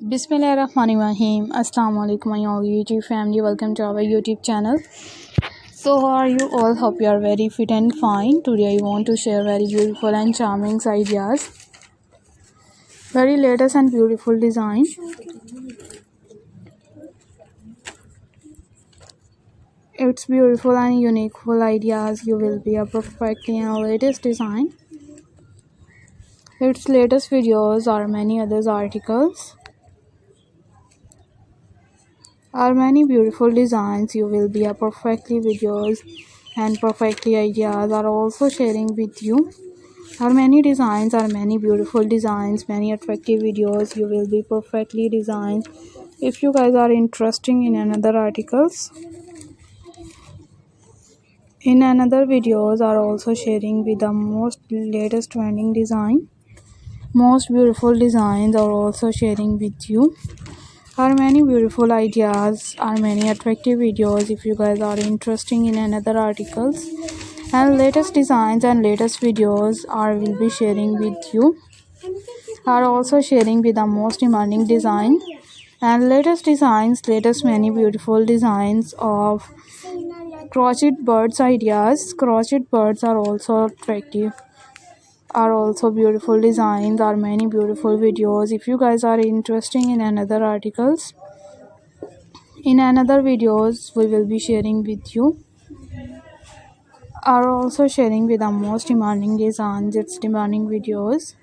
Bismillahirrahmanirrahim. Assalamu alaikum my all YouTube family. Welcome to our YouTube channel. So how are you all? Hope you are very fit and fine. Today I want to share very beautiful and charming ideas. Very latest and beautiful design. It's beautiful and unique full ideas. You will be a perfectly and latest design. Its latest videos or many others articles. Are many beautiful designs. You will be a perfectly videos and perfectly ideas are also sharing with you. Are many designs, are many beautiful designs, many attractive videos. You will be perfectly designed. If you guys are interested in another articles, in another videos are also sharing with the most latest trending design. Most beautiful designs are also sharing with you. Are many beautiful ideas, are many attractive videos. If you guys are interested in another articles and latest designs and latest videos are will be sharing with you. Are also sharing with the most demanding design and latest designs, latest many beautiful designs of crochet birds ideas. Crochet birds are also attractive, are also beautiful designs, are many beautiful videos. If you guys are interested in another articles, in another videos we will be sharing with you. Are also sharing with the most demanding designs, its demanding videos,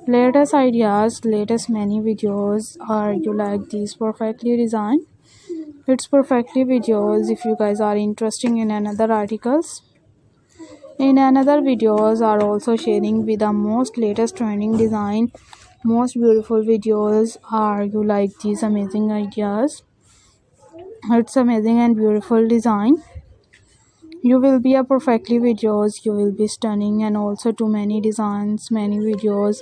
latest ideas, latest many videos. Are you like these perfectly designed? It's perfectly videos. If you guys are interested in another articles, in another videos are also sharing with the most latest trending design, most beautiful videos. Are you like these amazing ideas? It's amazing and beautiful design. You will be a perfectly videos. You will be stunning and also too many designs, many videos.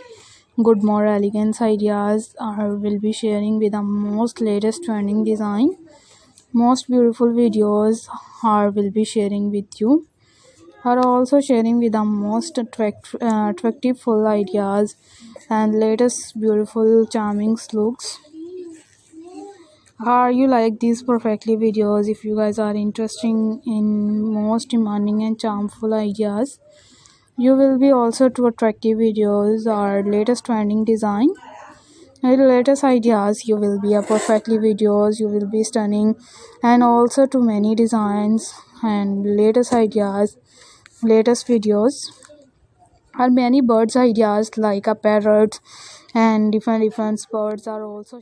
Good more elegance ideas are will be sharing with the most latest trending design. Most beautiful videos are will be sharing with you. Are also sharing with the most attractive full ideas and latest beautiful charming looks. Are you like these perfectly videos? If you guys are interested in most demanding and charmful ideas, you will be also to attractive videos or latest trending design and latest ideas. You will be a perfectly videos. You will be stunning and also to many designs and latest ideas, latest videos. Are many birds ideas like a parrot and different birds are also